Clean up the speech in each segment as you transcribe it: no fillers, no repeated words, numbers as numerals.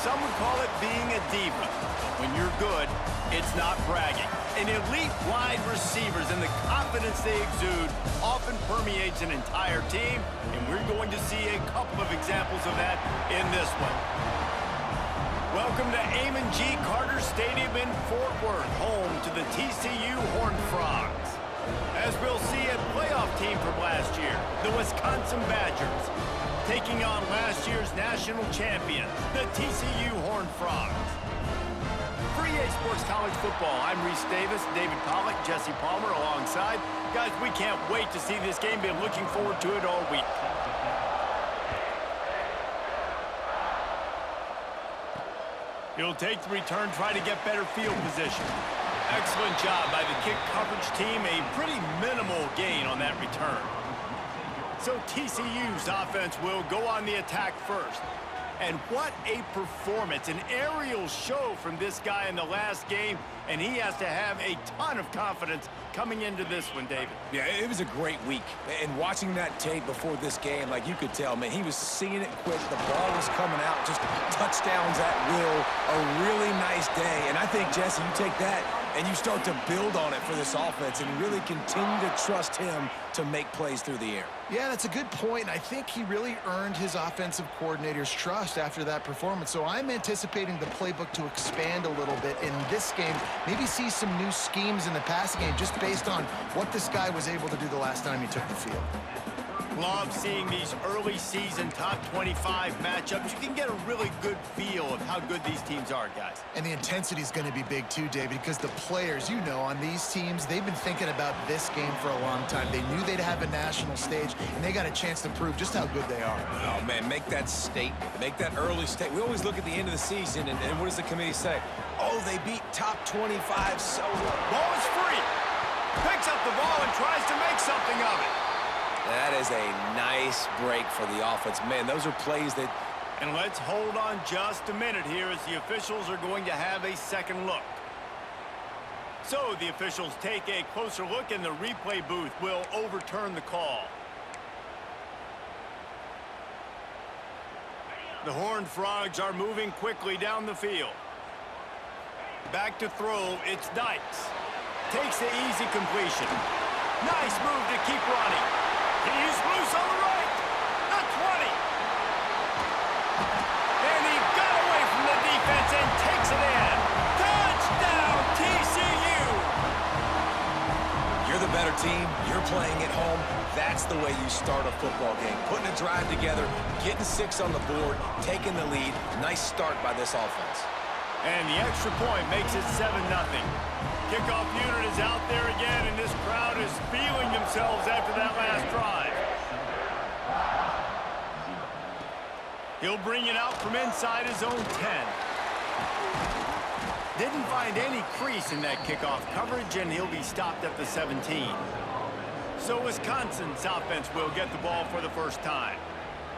some would call it being a diva. But when you're good, it's not bragging. And elite wide receivers and the confidence they exude often permeates an entire team, and we're going to see a couple of examples of that in this one. Welcome to Amon G. Carter Stadium in Fort Worth, home to the TCU Horned Frogs. As we'll see, a playoff team from last year, the Wisconsin Badgers, taking on last year's national champions, the TCU Horned Frogs. For EA Sports College Football, I'm Reese Davis, David Pollack, Jesse Palmer alongside. Guys, we can't wait to see this game. Been looking forward to it all week. He'll take the return, try to get better field position. Excellent job by the kick coverage team. A pretty minimal gain on that return. So TCU's offense will go on the attack first. And what a performance, an aerial show from this guy in the last game, and he has to have a ton of confidence coming into this one, David. Yeah, it was a great week. And watching that tape before this game, like you could tell, man, he was seeing it quick. The ball was coming out, just touchdowns at will. A really nice day. And I think, Jesse, you take that and you start to build on it for this offense and really continue to trust him to make plays through the air. Yeah, that's a good point. I think he really earned his offensive coordinator's trust after that performance. So I'm anticipating the playbook to expand a little bit in this game. Maybe see some new schemes in the passing game just based on what this guy was able to do the last time he took the field. Love seeing these early season top 25 matchups. You can get a really good feel of how good these teams are, guys. And the intensity is going to be big too, David, because the players, you know, on these teams, they've been thinking about this game for a long time. They knew they'd have a national stage, and they got a chance to prove just how good they are. Oh, man, make that statement. Make that early statement. We always look at the end of the season, and what does the committee say? Oh, they beat top 25 so well. Ball is free. Picks up the ball and tries to make something of it. That is a nice break for the offense. Man, those are plays that... And let's hold on just a minute here as the officials are going to have a second look. So the officials take a closer look and the replay booth will overturn the call. The Horned Frogs are moving quickly down the field. Back to throw, it's Dykes. Takes the easy completion. Nice move to keep running. He's loose on the right. The 20. And he got away from the defense and takes it in. Touchdown, TCU. You're the better team. You're playing at home. That's the way you start a football game. Putting a drive together, getting 6 on the board, taking the lead. Nice start by this offense. And the extra point makes it 7-0. Kickoff unit is out there again, and this crowd is feeling themselves after that last drive. He'll bring it out from inside his own 10. Didn't find any crease in that kickoff coverage, and he'll be stopped at the 17. So Wisconsin's offense will get the ball for the first time.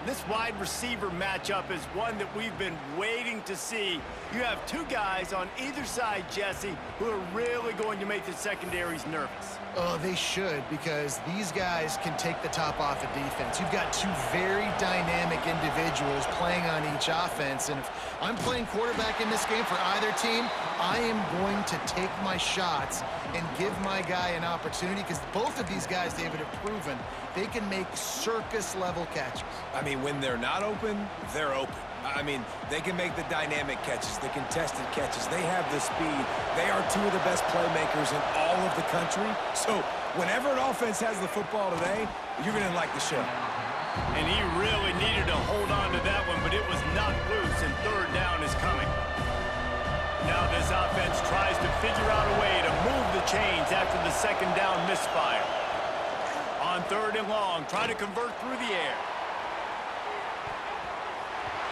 This wide receiver matchup is one that we've been waiting to see. You have two guys on either side, Jesse, who are really going to make the secondaries nervous. Oh, they should, because these guys can take the top off of defense. You've got two very dynamic individuals playing on each offense, and if I'm playing quarterback in this game for either team, I am going to take my shots and give my guy an opportunity, because both of these guys, David, have proven they can make circus-level catches. I mean, when they're not open, they're open. I mean, they can make the dynamic catches, the contested catches. They have the speed. They are two of the best playmakers in all of the country. So whenever an offense has the football today, you're going to like the show. And he really needed to hold on to that one, but it was knocked loose, and third down is coming. Now this offense tries to figure out a way to move the chains after the second down misfire. On third and long, try to convert through the air.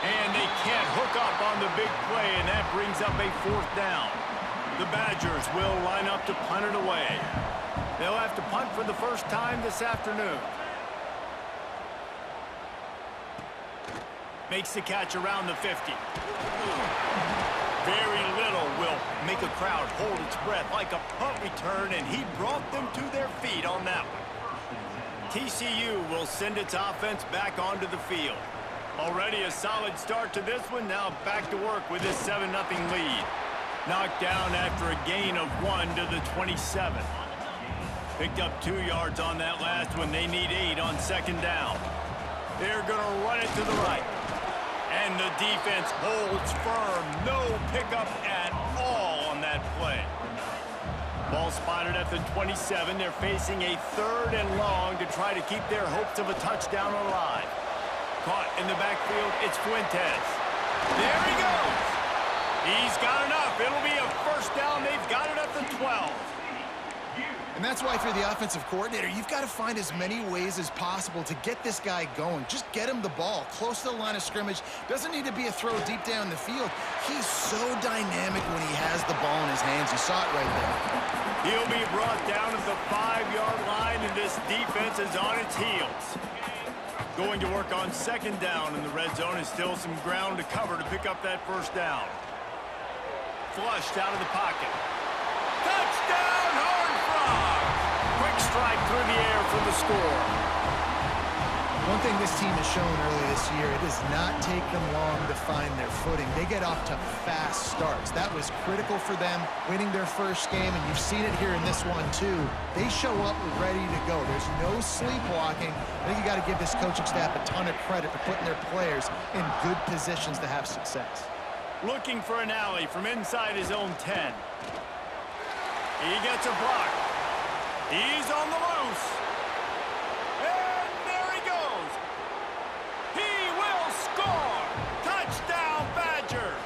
And they can't hook up on the big play, and that brings up a fourth down. The Badgers will line up to punt it away. They'll have to punt for the first time this afternoon. Makes the catch around the 50. Very little will make a crowd hold its breath like a punt return, and he brought them to their feet on that one. TCU will send its offense back onto the field. Already a solid start to this one. Now back to work with this 7-0 lead. Knocked down after a gain of 1 to the 27. Picked up 2 yards on that last one. They need 8 on second down. They're going to run it to the right. And the defense holds firm. No pickup at all on that play. Ball spotted at the 27. They're facing a 3rd and long to try to keep their hopes of a touchdown alive. Caught in the backfield, it's Fuentes. There he goes. He's got enough. It'll be a first down. They've got it at the 12. And that's why, if you're the offensive coordinator, you've got to find as many ways as possible to get this guy going. Just get him the ball close to the line of scrimmage. Doesn't need to be a throw deep down the field. He's so dynamic when he has the ball in his hands. You saw it right there. He'll be brought down at the 5-yard line, and this defense is on its heels. Going to work on second down, and the red zone is still some ground to cover to pick up that first down. Flushed out of the pocket. Touchdown, Horned Frogs! Quick strike through the air for the score. One thing this team has shown early this year, it does not take them long to find their footing. They get off to fast starts. That was critical for them, winning their first game, and you've seen it here in this one too. They show up ready to go. There's no sleepwalking. I think you got to give this coaching staff a ton of credit for putting their players in good positions to have success. Looking for an alley from inside his own 10. He gets a block. He's on the loose. And there he goes. He will score. Touchdown, Badgers.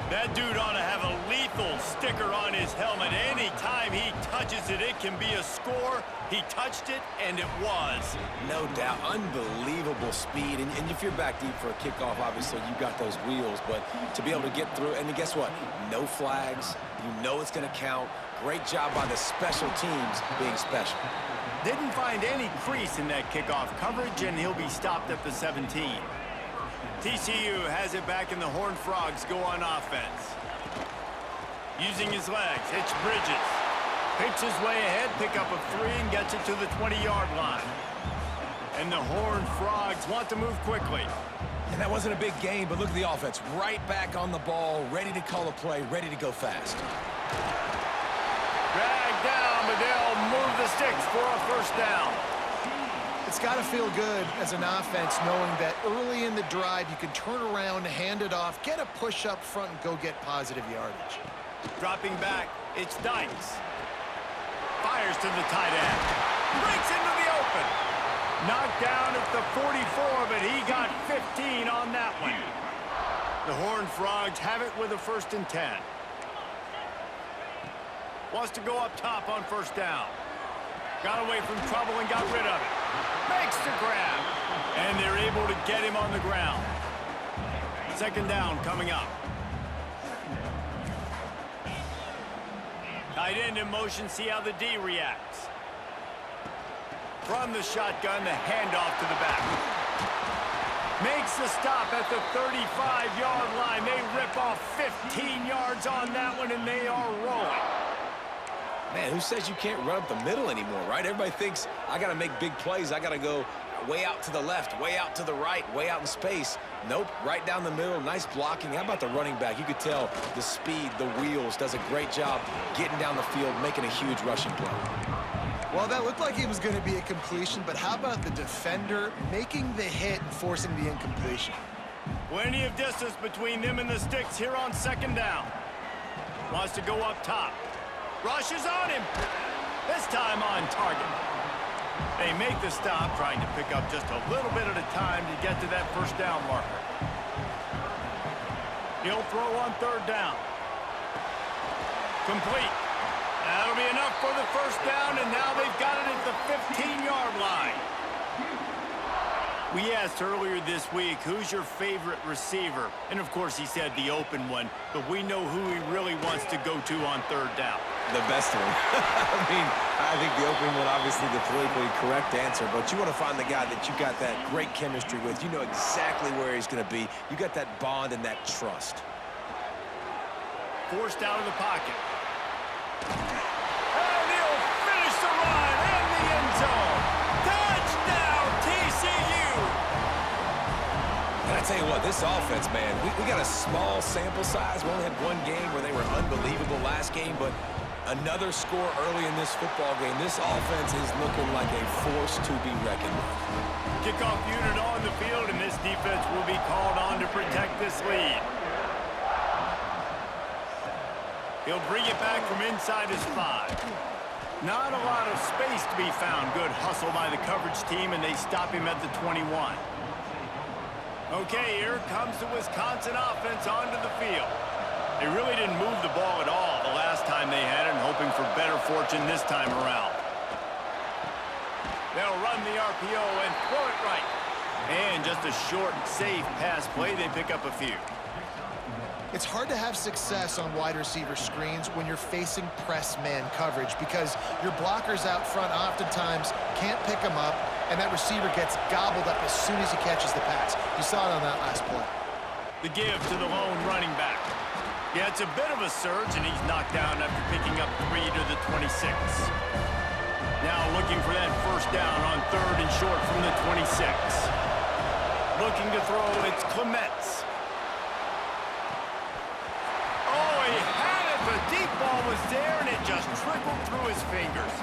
That dude ought to have a lethal sticker on his helmet. Anytime he touches it, it can be a score. He touched it, and it was. No doubt. Unbelievable speed. And if you're back deep for a kickoff, obviously you got those wheels. But to be able to get through, and guess what? No flags. You know it's going to count. Great job by the special teams being special. Didn't find any crease in that kickoff coverage, and he'll be stopped at the 17. TCU has it back, and the Horned Frogs go on offense. Using his legs, it's Bridges. Picks his way ahead, pick up a 3, and gets it to the 20-yard line. And the Horned Frogs want to move quickly. And that wasn't a big gain, but look at the offense. Right back on the ball, ready to call a play, ready to go fast. Dragged down, but they'll move the sticks for a first down. It's got to feel good as an offense knowing that early in the drive you can turn around, hand it off, get a push up front, and go get positive yardage. Dropping back, it's Dykes. Fires to the tight end. Breaks into the open. Knocked down at the 44, but he got 15 on that one. The Horned Frogs have it with a 1st and 10. Wants to go up top on first down. Got away from trouble and got rid of it. Makes the grab. And they're able to get him on the ground. Second down coming up. Tight end in motion, see how the D reacts. From the shotgun, the handoff to the back. Makes the stop at the 35-yard line. They rip off 15 yards on that one, and they are rolling. Man, who says you can't run up the middle anymore, right? Everybody thinks, I got to make big plays. I got to go way out to the left, way out to the right, way out in space. Nope, right down the middle, nice blocking. How about the running back? You could tell the speed, the wheels, does a great job getting down the field, making a huge rushing play. Well, that looked like it was going to be a completion, but how about the defender making the hit and forcing the incompletion? Plenty of distance between them and the sticks here on second down. Wants to go up top. Rushes on him. This time on target. They make the stop, trying to pick up just a little bit at a time to get to that first down marker. He'll throw on third down. Complete. That'll be enough for the first down, and now they've got it at the 15-yard line. We asked earlier this week, who's your favorite receiver? And, of course, he said the open one, but we know who he really wants to go to on third down. The best one. I mean, I think the open one, obviously the politically correct answer, but you want to find the guy that you got that great chemistry with. You know exactly where he's going to be. You got that bond and that trust. Forced out of the pocket. And he'll finish the run in the end zone. Touchdown, TCU! tell you what, this offense, man, we got a small sample size. We only had one game where they were unbelievable last game, but another score early in this football game. This offense is looking like a force to be reckoned with. Kickoff unit on the field, and this defense will be called on to protect this lead. He'll bring it back from inside his 5. Not a lot of space to be found. Good hustle by the coverage team, and they stop him at the 21. Okay, here comes the Wisconsin offense onto the field. They really didn't move the ball at all the last time they had it, and hoping for better fortune this time around. They'll run the RPO and throw it right. And just a short, safe pass play. They pick up a few. It's hard to have success on wide receiver screens when you're facing press man coverage because your blockers out front oftentimes can't pick them up, and that receiver gets gobbled up as soon as he catches the pass. You saw it on that last play. The give to the lone running back. Yeah, it's a bit of a surge, and he's knocked down after picking up 3 to the 26. Now looking for that first down on 3rd and short from the 26. Looking to throw, it's Clements. The deep ball was there, and it just trickled through his fingers.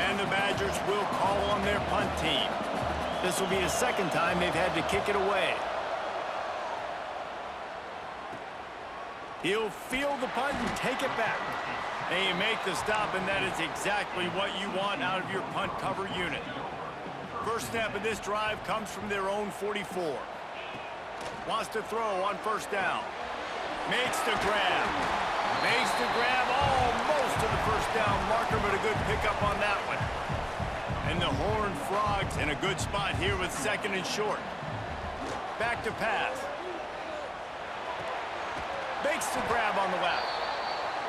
And the Badgers will call on their punt team. This will be the second time they've had to kick it away. He'll field the punt and take it back. And you make the stop, and that is exactly what you want out of your punt cover unit. First snap of this drive comes from their own 44. Wants to throw on first down. Makes the grab. Makes the grab almost to the first down marker, but a good pickup on that one. And the Horned Frogs in a good spot here with 2nd and short. Back to pass. Makes the grab on the left.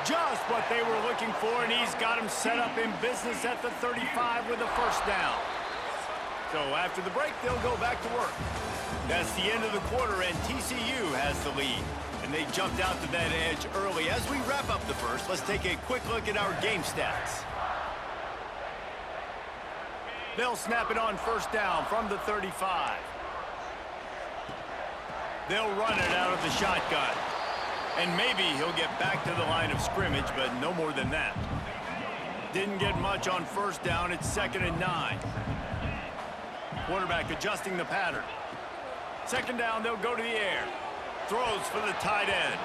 Just what they were looking for, and he's got him set up in business at the 35 with a first down. So after the break, they'll go back to work. That's the end of the quarter, and TCU has the lead. And they jumped out to that edge early. As we wrap up the first, let's take a quick look at our game stats. They'll snap it on first down from the 35. They'll run it out of the shotgun. And maybe he'll get back to the line of scrimmage, but no more than that. Didn't get much on first down. It's 2nd and 9. Quarterback adjusting the pattern. 2nd down, they'll go to the air. Throws for the tight end.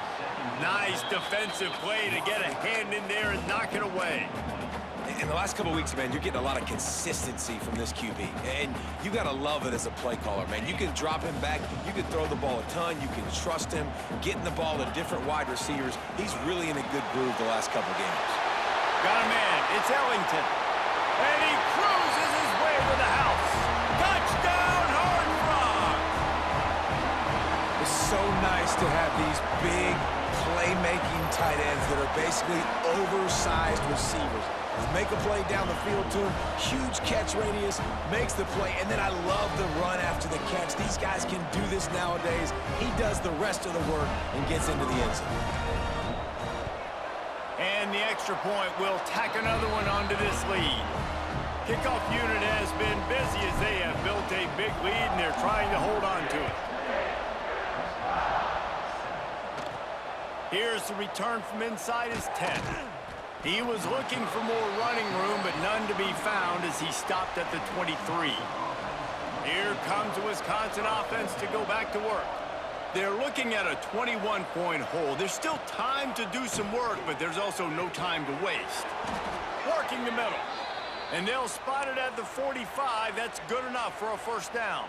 Nice defensive play to get a hand in there and knock it away. In the last couple of weeks, man, you're getting a lot of consistency from this QB. And you got to love it as a play caller, man. You can drop him back. You can throw the ball a ton. You can trust him. Getting the ball to different wide receivers. He's really in a good groove the last couple of games. Got a man. It's Ellington. And he cruises his way to the house. Touchdown, Horned Frogs! It's so nice to have these big playmaking tight ends that are basically oversized receivers. Make a play down the field to him, huge catch radius, makes the play, and then I love the run after the catch. These guys can do this nowadays. He does the rest of the work and gets into the end zone. And the extra point will tack another one onto this lead. Kickoff unit has been busy as they have built a big lead, and they're trying to hold on to it. Here's the return from inside his 10. He was looking for more running room, but none to be found as he stopped at the 23. Here comes the Wisconsin offense to go back to work. They're looking at a 21-point hole. There's still time to do some work, but there's also no time to waste. Working the middle. And they'll spot it at the 45. That's good enough for a first down.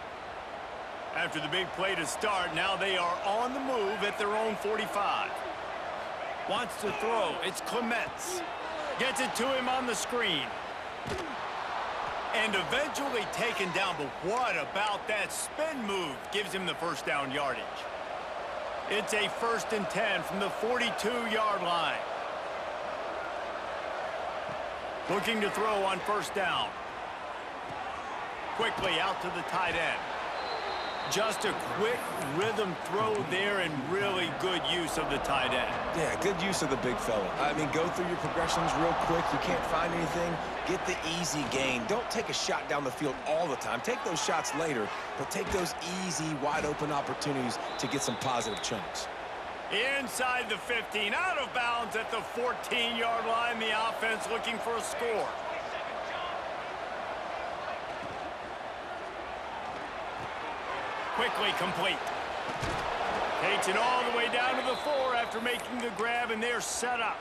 After the big play to start, now they are on the move at their own 45. Wants to throw. It's Clements. Gets it to him on the screen. And eventually taken down, but what about that spin move? Gives him the first down yardage. It's a 1st and 10 from the 42-yard line. Looking to throw on first down. Quickly out to the tight end. Just a quick rhythm throw there and really good use of the tight end. Yeah, good use of the big fella. I mean, go through your progressions real quick. You can't find anything. Get the easy gain. Don't take a shot down the field all the time. Take those shots later, but take those easy, wide-open opportunities to get some positive chunks. Inside the 15, out of bounds at the 14-yard line. The offense looking for a score. Quickly complete. Takes it all the way down to the 4 after making the grab, and they're set up.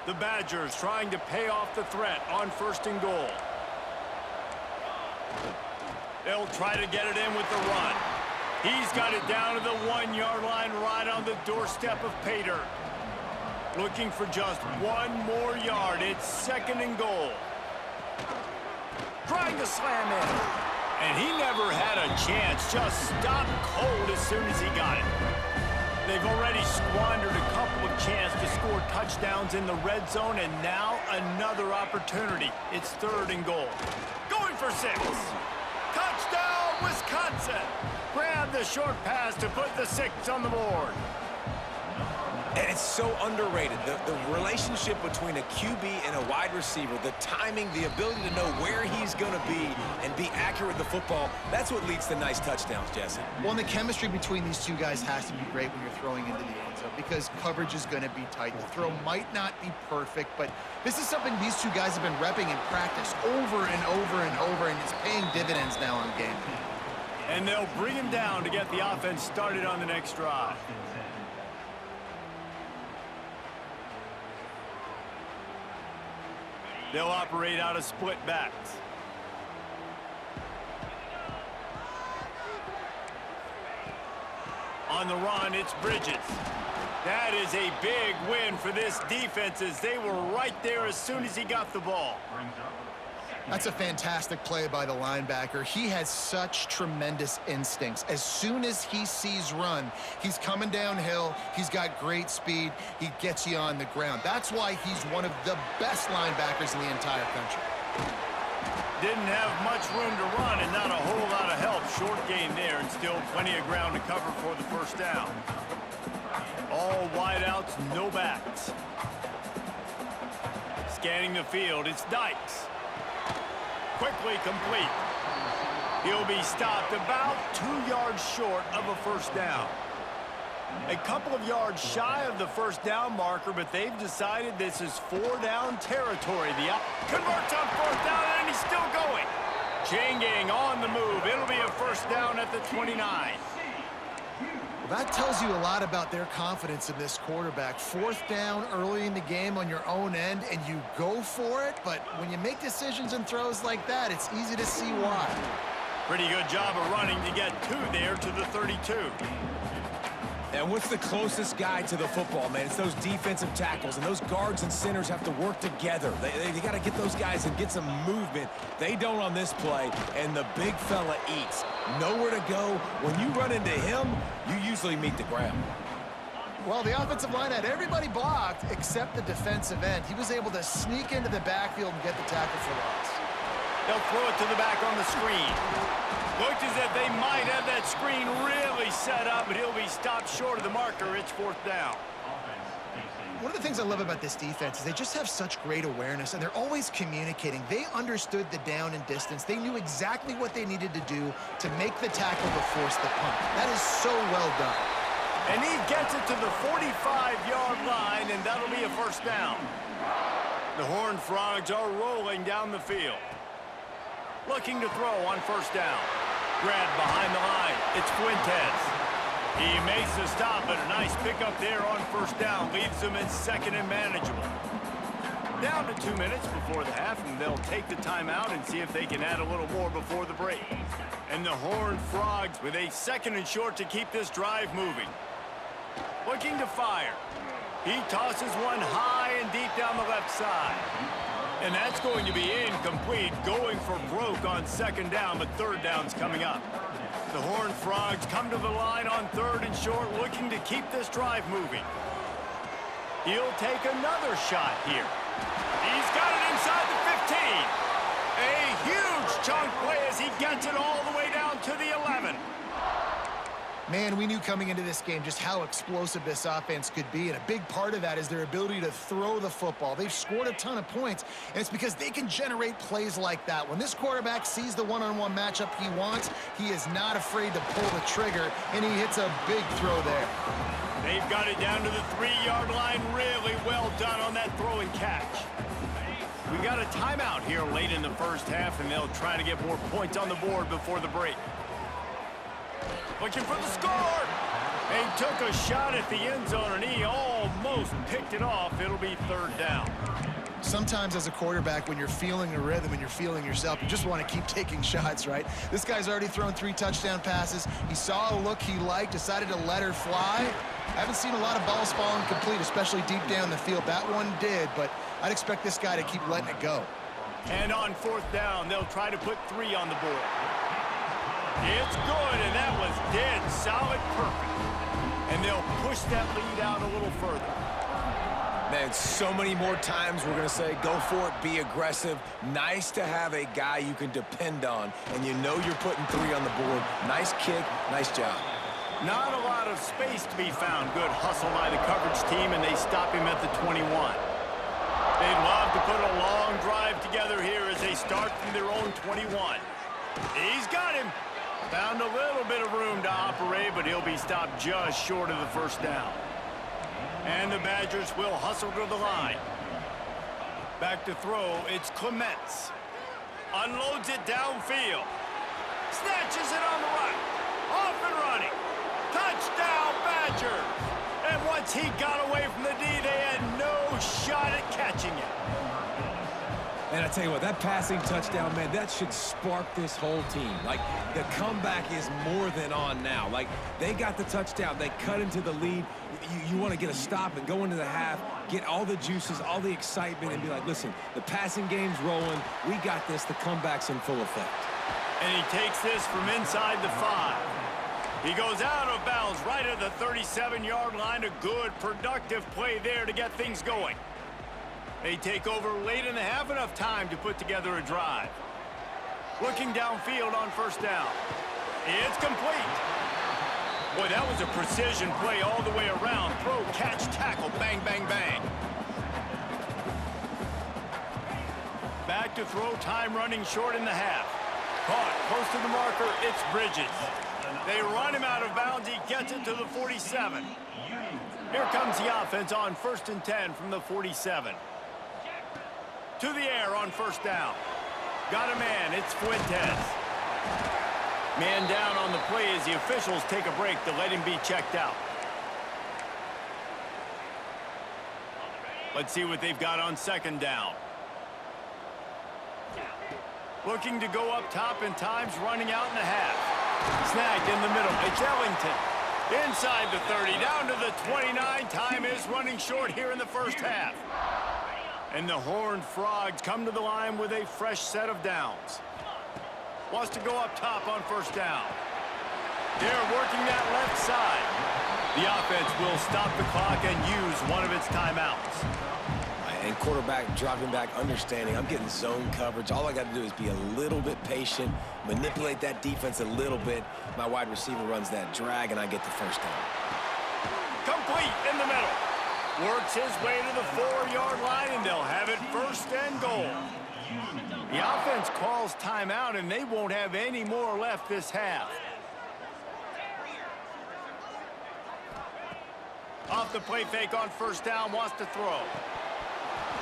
The Badgers trying to pay off the threat on 1st and goal. They'll try to get it in with the run. He's got it down to the 1-yard line right on the doorstep of Pater. Looking for just 1 more yard. It's 2nd and goal. Trying to slam in. And he never had a chance. Just stopped cold as soon as he got it. They've already squandered a couple of chances to score touchdowns in the red zone, and now another opportunity. It's 3rd and goal. Going for 6. Touchdown, Wisconsin! Grab the short pass to put the 6 on the board. And it's so underrated. The relationship between a QB and a wide receiver, the timing, the ability to know where he's going to be and be accurate with the football, that's what leads to nice touchdowns, Jesse. Well, and the chemistry between these two guys has to be great when you're throwing into the end zone because coverage is going to be tight. The throw might not be perfect, but this is something these two guys have been repping in practice over and over and over, and it's paying dividends now on game day. And they'll bring him down to get the offense started on the next drive. They'll operate out of split backs. On the run, it's Bridges. That is a big win for this defense as they were right there as soon as he got the ball. That's a fantastic play by the linebacker. He has such tremendous instincts. As soon as he sees run, he's coming downhill. He's got great speed. He gets you on the ground. That's why he's one of the best linebackers in the entire country. Didn't have much room to run and not a whole lot of help. Short gain there and still plenty of ground to cover for the 1st down. All wideouts, no backs. Scanning the field, it's Dykes. Quickly complete. He'll be stopped about 2 yards short of a 1st down. A couple of yards shy of the 1st down marker, but they've decided this is 4-down territory. The converts on 4th down, and he's still going. Chain gang on the move. It'll be a 1st down at the 29. That tells you a lot about their confidence in this quarterback. 4th down early in the game on your own end, and you go for it. But when you make decisions and throws like that, it's easy to see why. Pretty good job of running to get 2 there to the 32. And what's the closest guy to the football, man? It's those defensive tackles, and those guards and centers have to work together. They got to get those guys and get some movement. They don't on this play, and the big fella eats. Nowhere to go. When you run into him, you usually meet the ground. Well, the offensive line had everybody blocked except the defensive end. He was able to sneak into the backfield and get the tackle for loss. They'll throw it to the back on the screen. Looked as if they might have that screen really set up, but he'll be stopped short of the marker. It's 4th down. One of the things I love about this defense is they just have such great awareness, and they're always communicating. They understood the down and distance. They knew exactly what they needed to do to make the tackle to force the punt. That is so well done. And he gets it to the 45-yard line, and that'll be a 1st down. The Horned Frogs are rolling down the field. Looking to throw on 1st down. Grab behind the line. It's Fuentes. He makes the stop, but a nice pickup there on 1st down. Leaves them in 2nd and manageable. Down to 2 minutes before the half, and they'll take the timeout and see if they can add a little more before the break. And the Horned Frogs with a 2nd and short to keep this drive moving. Looking to fire. He tosses one high and deep down the left side. And that's going to be incomplete, going for broke on 2nd down, but 3rd down's coming up. The Horned Frogs come to the line on 3rd and short, looking to keep this drive moving. He'll take another shot here. He's got it inside the 15. A huge chunk play as he gets it all the way down to the 11. Man, we knew coming into this game just how explosive this offense could be, and a big part of that is their ability to throw the football. They've scored a ton of points, and it's because they can generate plays like that. When this quarterback sees the one-on-one matchup he wants, he is not afraid to pull the trigger, and he hits a big throw there. They've got it down to the 3-yard line. Really well done on that throw and catch. We got a timeout here late in the first half, and they'll try to get more points on the board before the break. Looking for the score. They took a shot at the end zone, and he almost picked it off. It'll be 3rd down. Sometimes as a quarterback, when you're feeling a rhythm and you're feeling yourself, you just want to keep taking shots, right? This guy's already thrown 3 touchdown passes. He saw a look he liked, decided to let her fly. I haven't seen a lot of balls falling complete, especially deep down the field. That one did, but I'd expect this guy to keep letting it go. And on 4th down, they'll try to put 3 on the board. It's good, and that was dead solid perfect. And they'll push that lead out a little further. Man, so many more times we're going to say, go for it, be aggressive. Nice to have a guy you can depend on, and you know you're putting 3 on the board. Nice kick, nice job. Not a lot of space to be found. Good hustle by the coverage team, and they stop him at the 21. They'd love to put a long drive together here as they start from their own 21. He's got him. Found a little bit of room to operate, but he'll be stopped just short of the 1st down. And the Badgers will hustle to the line. Back to throw, it's Clements. Unloads it downfield. Snatches it on the right. Off and running. Touchdown, Badgers. And once he got away from the D, they had no shot at catching it. And I tell you what, that passing touchdown, man, that should spark this whole team. Like, the comeback is more than on now. Like, they got the touchdown. They cut into the lead. You want to get a stop and go into the half, get all the juices, all the excitement, and be like, listen, the passing game's rolling. We got this. The comeback's in full effect. And he takes this from inside the 5. He goes out of bounds right at the 37-yard line. A good, productive play there to get things going. They take over late in the half, enough time to put together a drive. Looking downfield on 1st down. It's complete. Boy, that was a precision play all the way around. Throw, catch, tackle, bang, bang, bang. Back to throw, time running short in the half. Caught, close to the marker, it's Bridges. They run him out of bounds, he gets it to the 47. Here comes the offense on 1st and 10 from the 47. To the air on 1st down. Got a man, it's Fuentes. Man down on the play as the officials take a break to let him be checked out. Let's see what they've got on 2nd down. Looking to go up top, and time's running out in the half. Snagged in the middle, it's Ellington. Inside the 30, down to the 29. Time is running short here in the 1st half. And the Horned Frogs come to the line with a fresh set of downs. Wants to go up top on 1st down. They're working that left side. The offense will stop the clock and use one of its timeouts. And quarterback dropping back, understanding I'm getting zone coverage. All I got to do is be a little bit patient, manipulate that defense a little bit. My wide receiver runs that drag, and I get the 1st down. Complete in the middle. Works his way to the 4-yard line, and they'll have it 1st and goal. The offense calls timeout, and they won't have any more left this half. Off the play fake on 1st down, wants to throw.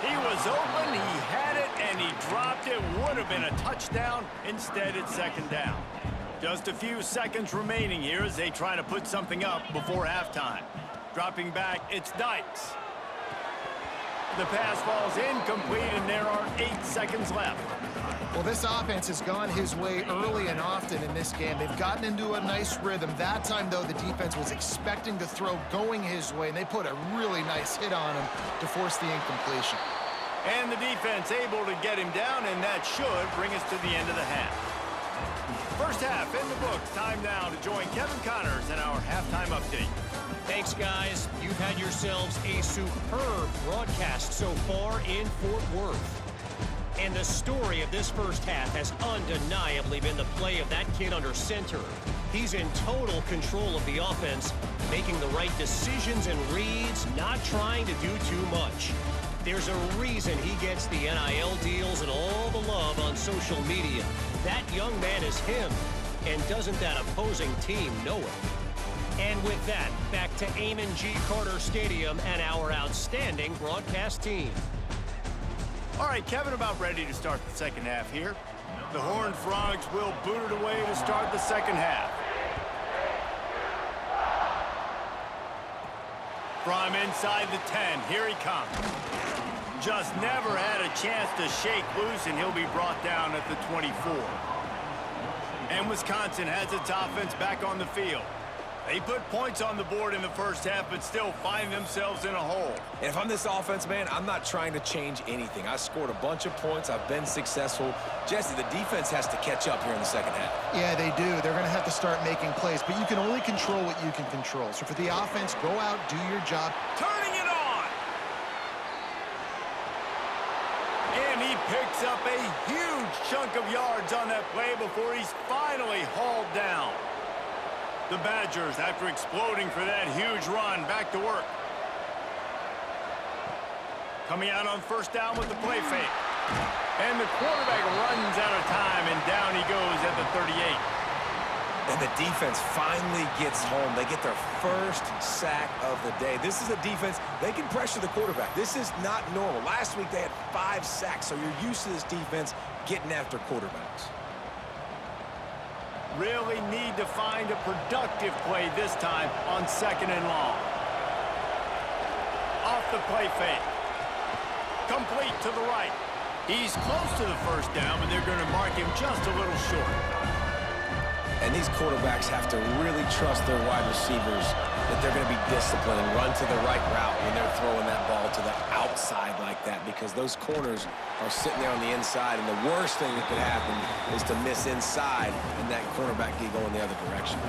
He was open, he had it, and he dropped it. Would have been a touchdown. Instead, it's 2nd down. Just a few seconds remaining here as they try to put something up before halftime. Dropping back, it's Dykes. The pass falls incomplete, and there are 8 seconds left. Well, this offense has gone his way early and often in this game. They've gotten into a nice rhythm. That time, though, the defense was expecting the throw going his way, and they put a really nice hit on him to force the incompletion. And the defense able to get him down, and that should bring us to the end of the half. 1st half in the books. Time now to join Kevin Connors in our halftime update. Thanks, guys. You've had yourselves a superb broadcast so far in Fort Worth. And the story of this 1st half has undeniably been the play of that kid under center. He's in total control of the offense, making the right decisions and reads, not trying to do too much. There's a reason he gets the NIL deals and all the love on social media. That young man is him, and doesn't that opposing team know it? And with that, back to Amon G. Carter Stadium and our outstanding broadcast team. All right, Kevin, about ready to start the second half here. The Horned Frogs will boot it away to start the second half. From inside the 10, here he comes. Just never had a chance to shake loose, and he'll be brought down at the 24. And Wisconsin has its offense back on the field. They put points on the board in the first half, but still find themselves in a hole. And if I'm this offense, man, I'm not trying to change anything. I scored a bunch of points. I've been successful. Jesse, the defense has to catch up here in the second half. Yeah, they do. They're going to have to start making plays, but you can only control what you can control. So for the offense, go out, do your job. Turning it on! And he picks up a huge chunk of yards on that play before he's finally hauled down. The Badgers, after exploding for that huge run, back to work. Coming out on first down with the play fake. And the quarterback runs out of time, and down he goes at the 38. And the defense finally gets home. They get their first sack of the day. This is a defense, they can pressure the quarterback. This is not normal. Last week they had 5 sacks, so you're used to this defense getting after quarterbacks. Really need to find a productive play this time on second and long. Off the play fake. Complete to the right. He's close to the first down, but they're going to mark him just a little short. And these quarterbacks have to really trust their wide receivers that they're going to be disciplined and run to the right route when they're throwing that ball to the outside like that, because those corners are sitting there on the inside, and the worst thing that could happen is to miss inside and that cornerback get going the other direction.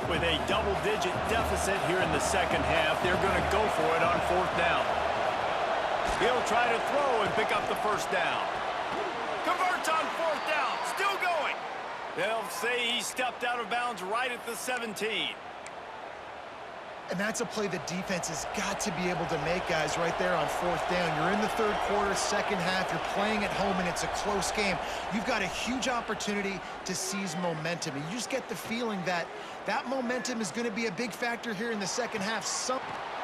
With a double-digit deficit here in the second half, they're going to go for it on fourth down. He'll try to throw and pick up the first down. Converts on fourth down, still going. They'll say he stepped out of bounds right at the 17. And that's a play the defense has got to be able to make, guys, right there on fourth down. You're in the third quarter, second half. You're playing at home, and it's a close game. You've got a huge opportunity to seize momentum. And you just get the feeling that that momentum is going to be a big factor here in the second half.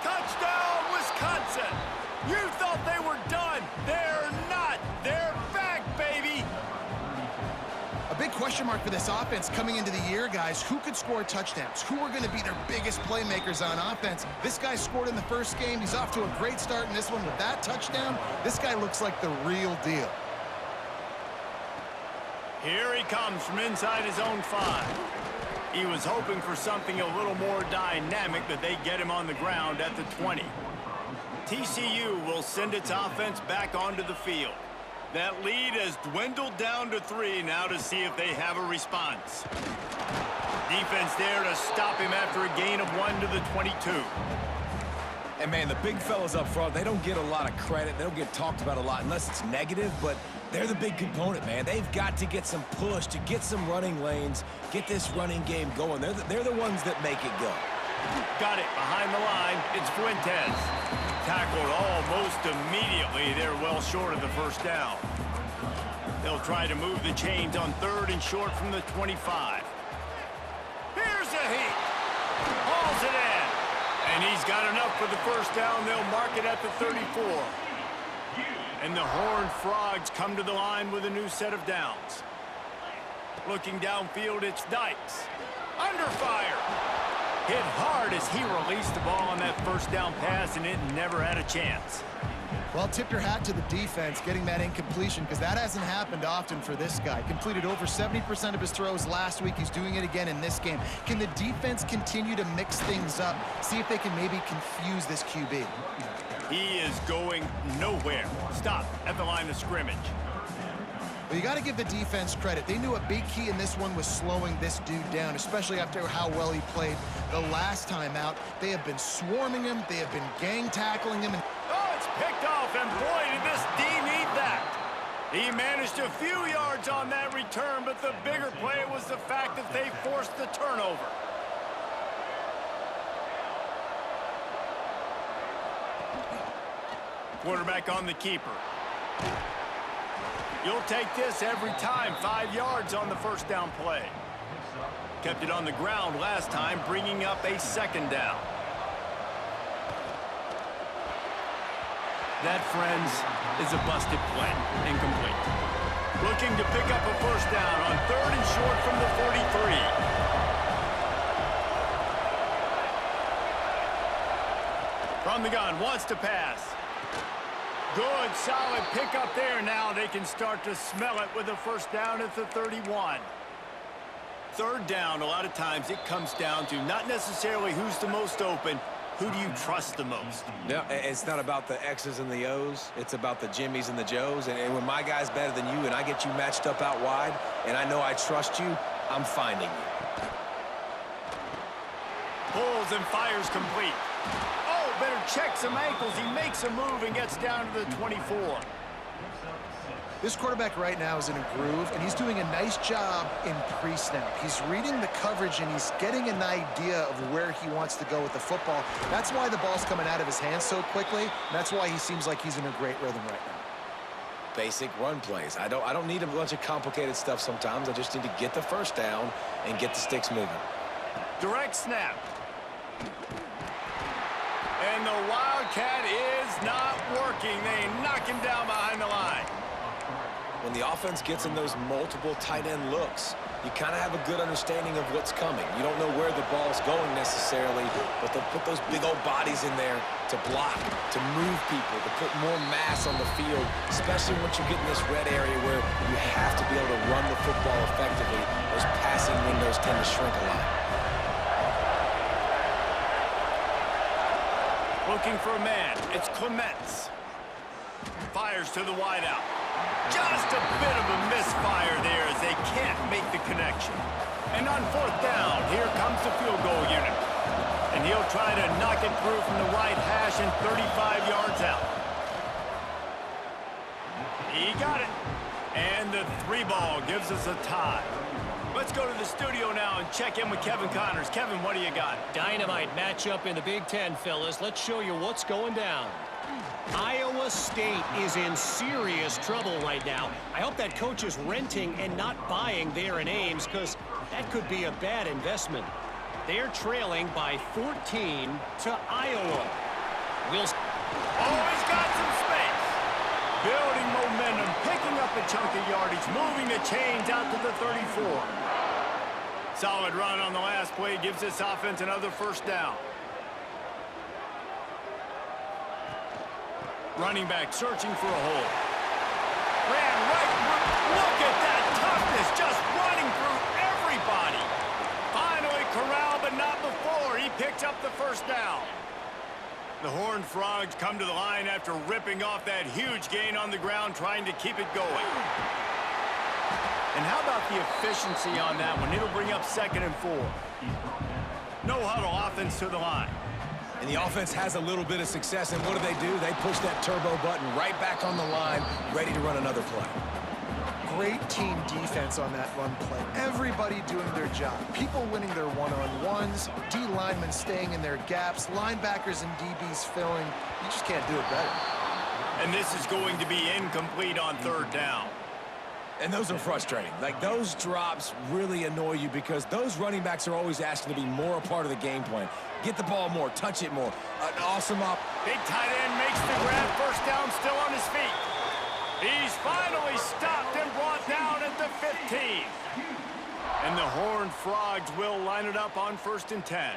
Touchdown, Wisconsin! You thought they were done. They're not. They're back, baby! A big question mark for this offense coming into the year, guys. Who could score touchdowns? Who are going to be their biggest playmakers on offense? This guy scored in the first game. He's off to a great start in this one with that touchdown. This guy looks like the real deal. Here he comes from inside his own 5. He was hoping for something a little more dynamic, but they get him on the ground at the 20. TCU will send its offense back onto the field. That lead has dwindled down to 3 now to see if they have a response. Defense there to stop him after a gain of 1 to the 22. And, man, the big fellas up front, they don't get a lot of credit. They don't get talked about a lot unless it's negative, but they're the big component, man. They've got to get some push, to get some running lanes, get this running game going. They're the ones that make it go. Got it behind the line. It's Fuentes. Tackled almost immediately. They're well short of the first down. They'll try to move the chains on third and short from the 25. Here's a heat. Hauls it in. And he's got enough for the first down. They'll mark it at the 34. And the Horned Frogs come to the line with a new set of downs. Looking downfield, it's Dykes. Under fire. Hit hard as he released the ball on that first down pass, and it never had a chance. Well, tip your hat to the defense getting that incompletion, because that hasn't happened often for this guy. Completed over 70% of his throws last week. He's doing it again in this game. Can the defense continue to mix things up, see if they can maybe confuse this QB? He is going nowhere. Stop at the line of scrimmage. Well, you got to give the defense credit. They knew a big key in this one was slowing this dude down, especially after how well he played the last time out. They have been swarming him. They have been gang tackling him. Oh, it's picked off, and boy, did this D need that. He managed a few yards on that return, but the bigger play was the fact that they forced the turnover. Quarterback on the keeper. You'll take this every time. 5 yards on the first down play. Kept it on the ground last time, bringing up a second down. That, friends, is a busted play. Incomplete. Looking to pick up a first down on 3rd and short from the 43. From the gun, wants to pass. Good, solid pickup there. Now they can start to smell it with a first down at the 31. 3rd down, a lot of times it comes down to not necessarily who's the most open, who do you trust the most? Yeah, it's not about the X's and the O's. It's about the Jimmies and the Joes. And when my guy's better than you and I get you matched up out wide and I know I trust you, I'm finding you. Pulls and fires complete. Oh, better check some ankles. He makes a move and gets down to the 24. This quarterback right now is in a groove, and he's doing a nice job in pre-snap. He's reading the coverage, and he's getting an idea of where he wants to go with the football. That's why the ball's coming out of his hands so quickly, and that's why he seems like he's in a great rhythm right now. Basic run plays. I don't need a bunch of complicated stuff sometimes. I just need to get the first down and get the sticks moving. Direct snap. And the Wildcat is not working. They knock him down behind the line. When the offense gets in those multiple tight end looks, you kind of have a good understanding of what's coming. You don't know where the ball's going necessarily, but they'll put those big old bodies in there to block, to move people, to put more mass on the field, especially once you get in this red area where you have to be able to run the football effectively. Those passing windows tend to shrink a lot. Looking for a man. It's Clements. Fires to the wideout. Just a bit of a misfire there as they can't make the connection. And on 4th down, here comes the field goal unit. And he'll try to knock it through from the right hash and 35 yards out. He got it. And the 3-ball gives us a tie. Let's go to the studio now and check in with Kevin Connors. Kevin, what do you got? Dynamite matchup in the Big Ten, fellas. Let's show you what's going down. Iowa State is in serious trouble right now. I hope that coach is renting and not buying there in Ames, because that could be a bad investment. They're trailing by 14 to Iowa. Oh, he's got some space. Building momentum, picking up a chunk of yardage, moving the chains out to the 34. Solid run on the last play gives this offense another first down. Running back searching for a hole. Ran right through. Look at that toughness, just running through everybody. Finally corralled, but not before. He picks up the first down. The Horned Frogs come to the line after ripping off that huge gain on the ground, trying to keep it going. And how about the efficiency on that one? It'll bring up 2nd and 4. No huddle offense to the line. And the offense has a little bit of success, and what do? They push that turbo button right back on the line, ready to run another play. Great team defense on that run play. Everybody doing their job. People winning their one-on-ones, D linemen staying in their gaps, linebackers and DBs filling. You just can't do it better. And this is going to be incomplete on 3rd down. And those are frustrating. Like, those drops really annoy you because those running backs are always asking to be more a part of the game plan. Get the ball more, touch it more. An awesome up. Big tight end makes the grab, first down, still on his feet. He's finally stopped and brought down at the 15. And the Horned Frogs will line it up on 1st and 10.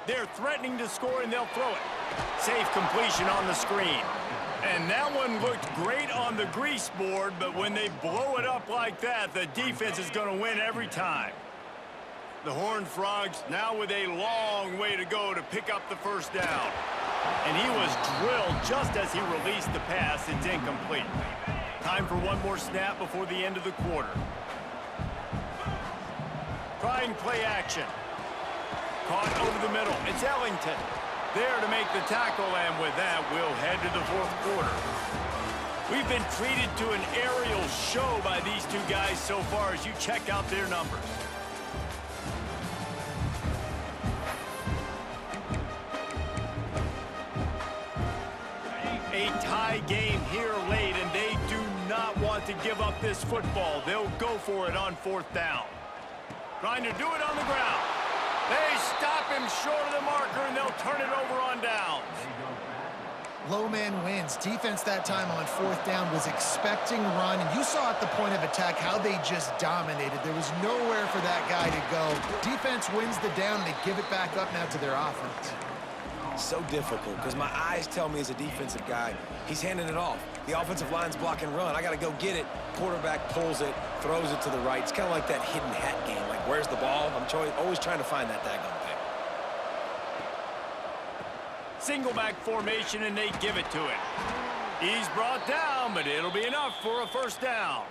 They're threatening to score, and they'll throw it. Safe completion on the screen. And that one looked great on the grease board, but when they blow it up like that, the defense is going to win every time. The Horned Frogs now with a long way to go to pick up the first down. And he was drilled just as he released the pass. It's incomplete. Time for one more snap before the end of the quarter. Trying play action. Caught over the middle. It's Ellington. There to make the tackle, and with that, we'll head to the 4th quarter. We've been treated to an aerial show by these two guys so far as you check out their numbers. A tie game here late, and they do not want to give up this football. They'll go for it on 4th down. Trying to do it on the ground. They stop him short of the marker, and they'll turn it over on downs. Low man wins. Defense that time on 4th down was expecting run, and you saw at the point of attack how they just dominated. There was nowhere for that guy to go. Defense wins the down. They give it back up now to their offense. So difficult because my eyes tell me as a defensive guy, he's handing it off. The offensive line's block and run. I got to go get it. Quarterback pulls it, throws it to the right. It's kind of like that hidden hat game. Like, where's the ball? I'm always trying to find that daggone thing. Single back formation, and they give it to him. He's brought down, but it'll be enough for a 1st down.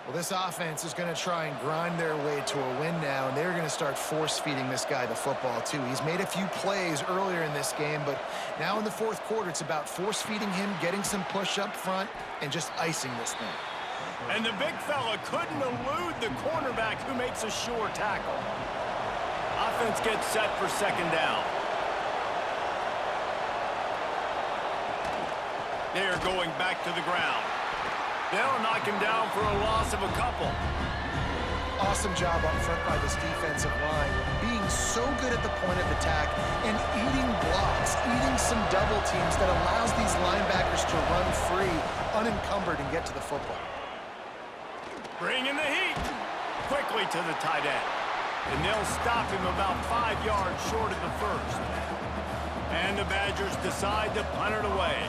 Well, this offense is going to try and grind their way to a win now, and they're going to start force-feeding this guy the football, too. He's made a few plays earlier in this game, but now in the 4th quarter, it's about force-feeding him, getting some push up front, and just icing this thing. And the big fella couldn't elude the cornerback who makes a sure tackle. Offense gets set for 2nd down. They're going back to the ground. They'll knock him down for a loss of a couple. Awesome job up front by this defensive line, being so good at the point of attack and eating blocks, eating some double teams that allows these linebackers to run free, unencumbered, and get to the football. Bringing the heat. Quickly to the tight end. And they'll stop him about 5 yards short of the 1st. And the Badgers decide to punt it away.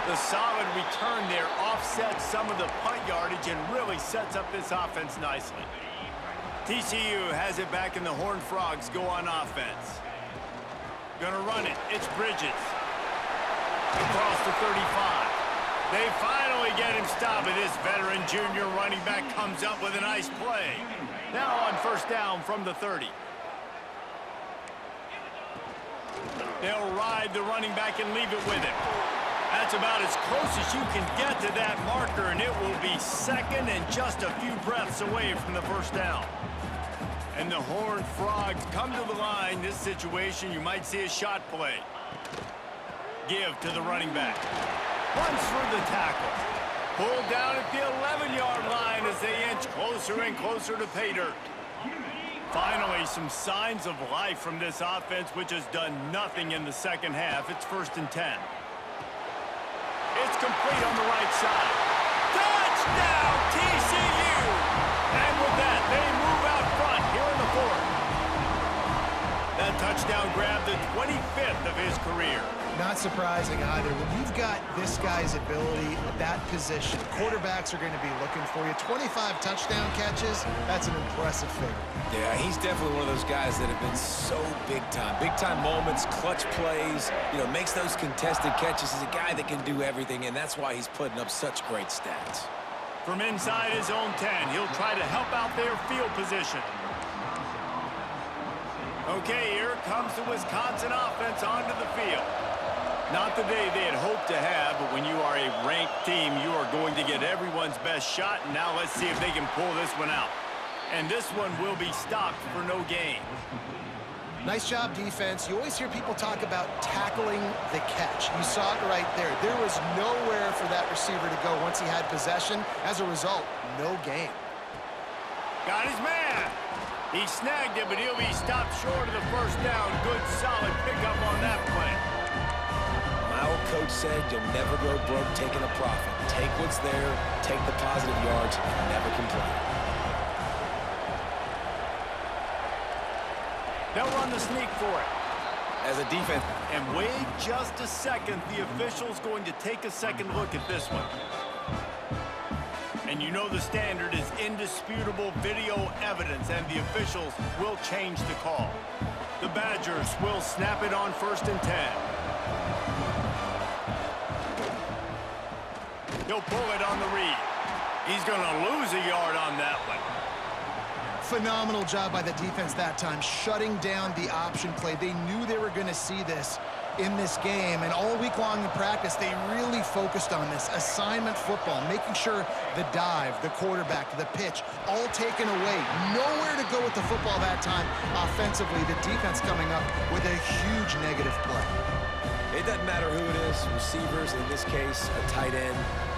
The solid return there offsets some of the punt yardage and really sets up this offense nicely. TCU has it back, and the Horned Frogs go on offense. Gonna run it. It's Bridges. Across the 35. They finally get him stopped, and this veteran junior running back comes up with a nice play. Now on 1st down from the 30. They'll ride the running back and leave it with him. That's about as close as you can get to that marker, and it will be 2nd and just a few breaths away from the 1st down. And the Horned Frogs come to the line. This situation, you might see a shot play. Give to the running back. Runs through the tackle. Pulled down at the 11-yard line as they inch closer and closer to pay dirt. Finally, some signs of life from this offense, which has done nothing in the 2nd half. It's 1st and 10. It's complete on the right side. Touchdown, TCU! And with that, they move out front here in the 4th. That touchdown grabbed the 25th of his career. Not surprising either. When you've got this guy's ability at that position, quarterbacks are going to be looking for you. 25 touchdown catches, that's an impressive figure. Yeah, he's definitely one of those guys that have been so big time. Big time moments, clutch plays, makes those contested catches. He's a guy that can do everything, and that's why he's putting up such great stats. From inside his own 10, he'll try to help out their field position. Okay, here comes the Wisconsin offense onto the field. Not the day they had hoped to have, but when you are a ranked team, you are going to get everyone's best shot. And now let's see if they can pull this one out. And this one will be stopped for no gain. Nice job, defense. You always hear people talk about tackling the catch. You saw it right there. There was nowhere for that receiver to go once he had possession. As a result, no gain. Got his man. He snagged it, but he'll be stopped short of the 1st down. Good, solid pickup on that play. My old coach said you'll never go broke taking a profit. Take what's there, take the positive yards, and never complain. They'll run the sneak for it. As a defense. And wait just a second. The official's going to take a second look at this one. And you know the standard is indisputable video evidence, and the officials will change the call. The Badgers will snap it on 1st and 10. He'll pull it on the read. He's going to lose a yard on that one. Phenomenal job by the defense that time, shutting down the option play. They knew they were going to see this in this game, and all week long in practice, they really focused on this assignment football, making sure the dive, the quarterback, the pitch, all taken away. Nowhere to go with the football that time offensively. The defense coming up with a huge negative play. It doesn't matter who it is, receivers, in this case, a tight end.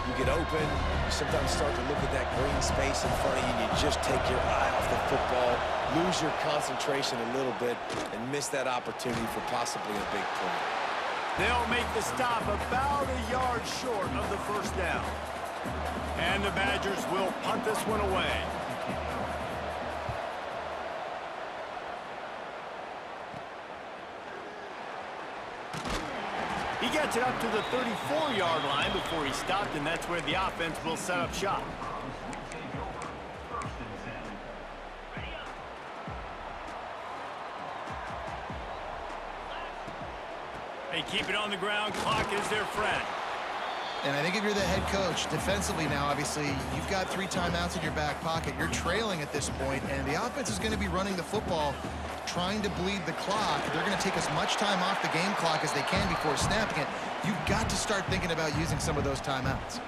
You get open, you sometimes start to look at that green space in front of you, and you just take your eye off the football, lose your concentration a little bit, and miss that opportunity for possibly a big play. They'll make the stop about a yard short of the first down. And the Badgers will punt this one away. He gets it up to the 34-yard line before he stopped, and that's where the offense will set up shop. They keep it on the ground. Clock is their friend. And I think if you're the head coach, defensively now, obviously, you've got 3 timeouts in your back pocket. You're trailing at this point, and the offense is going to be running the football, trying to bleed the clock. They're going to take as much time off the game clock as they can before snapping it. You've got to start thinking about using some of those timeouts.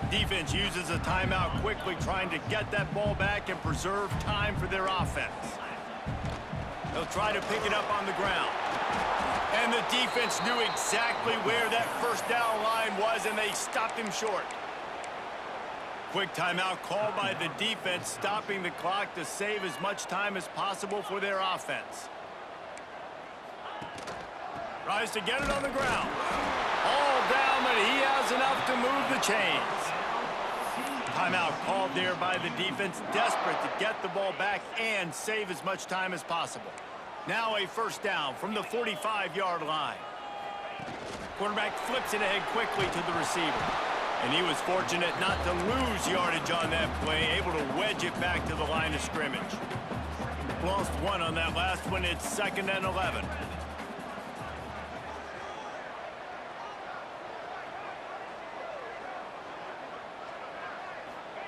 Defense uses a timeout quickly, trying to get that ball back and preserve time for their offense. They'll try to pick it up on the ground. And the defense knew exactly where that first down line was, and they stopped him short. Quick timeout called by the defense, stopping the clock to save as much time as possible for their offense. Tries to get it on the ground. All down, but he has enough to move the chains. Timeout called there by the defense, desperate to get the ball back and save as much time as possible. Now a first down from the 45-yard line. Quarterback flips it ahead quickly to the receiver. And he was fortunate not to lose yardage on that play, able to wedge it back to the line of scrimmage. Lost 1 on that last one. It's 2nd and 11.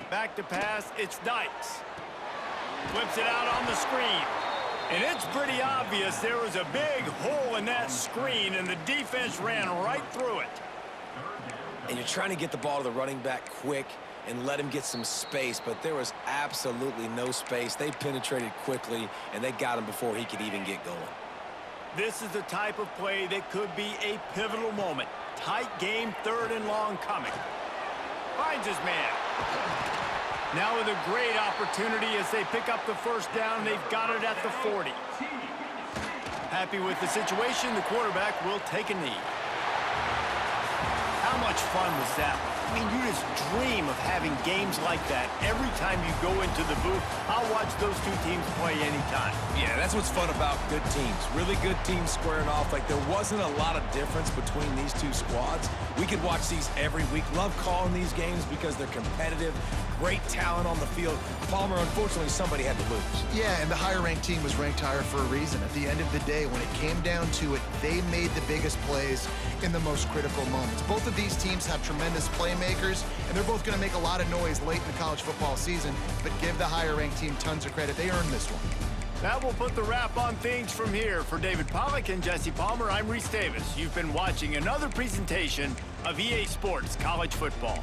Back to pass, it's Dykes. Flips it out on the screen. And it's pretty obvious there was a big hole in that screen, and the defense ran right through it. And you're trying to get the ball to the running back quick and let him get some space, but there was absolutely no space. They penetrated quickly, and they got him before he could even get going. This is the type of play that could be a pivotal moment. Tight game, 3rd and long coming. Finds his man. Now with a great opportunity as they pick up the first down. They've got it at the 40. Happy with the situation, the quarterback will take a knee. How much fun was that? I mean, you just dream of having games like that. Every time you go into the booth, I'll watch those 2 teams play anytime. Yeah, that's what's fun about good teams. Really good teams squaring off. Like, there wasn't a lot of difference between these 2 squads. We could watch these every week. Love calling these games because they're competitive. Great talent on the field. Palmer, unfortunately, somebody had to lose. Yeah, and the higher-ranked team was ranked higher for a reason. At the end of the day, when it came down to it, they made the biggest plays in the most critical moments. Both of these teams have tremendous playmakers, and they're both going to make a lot of noise late in the college football season, but give the higher-ranked team tons of credit. They earned this one. That will put the wrap on things from here. For David Pollack and Jesse Palmer, I'm Reese Davis. You've been watching another presentation of EA Sports College Football.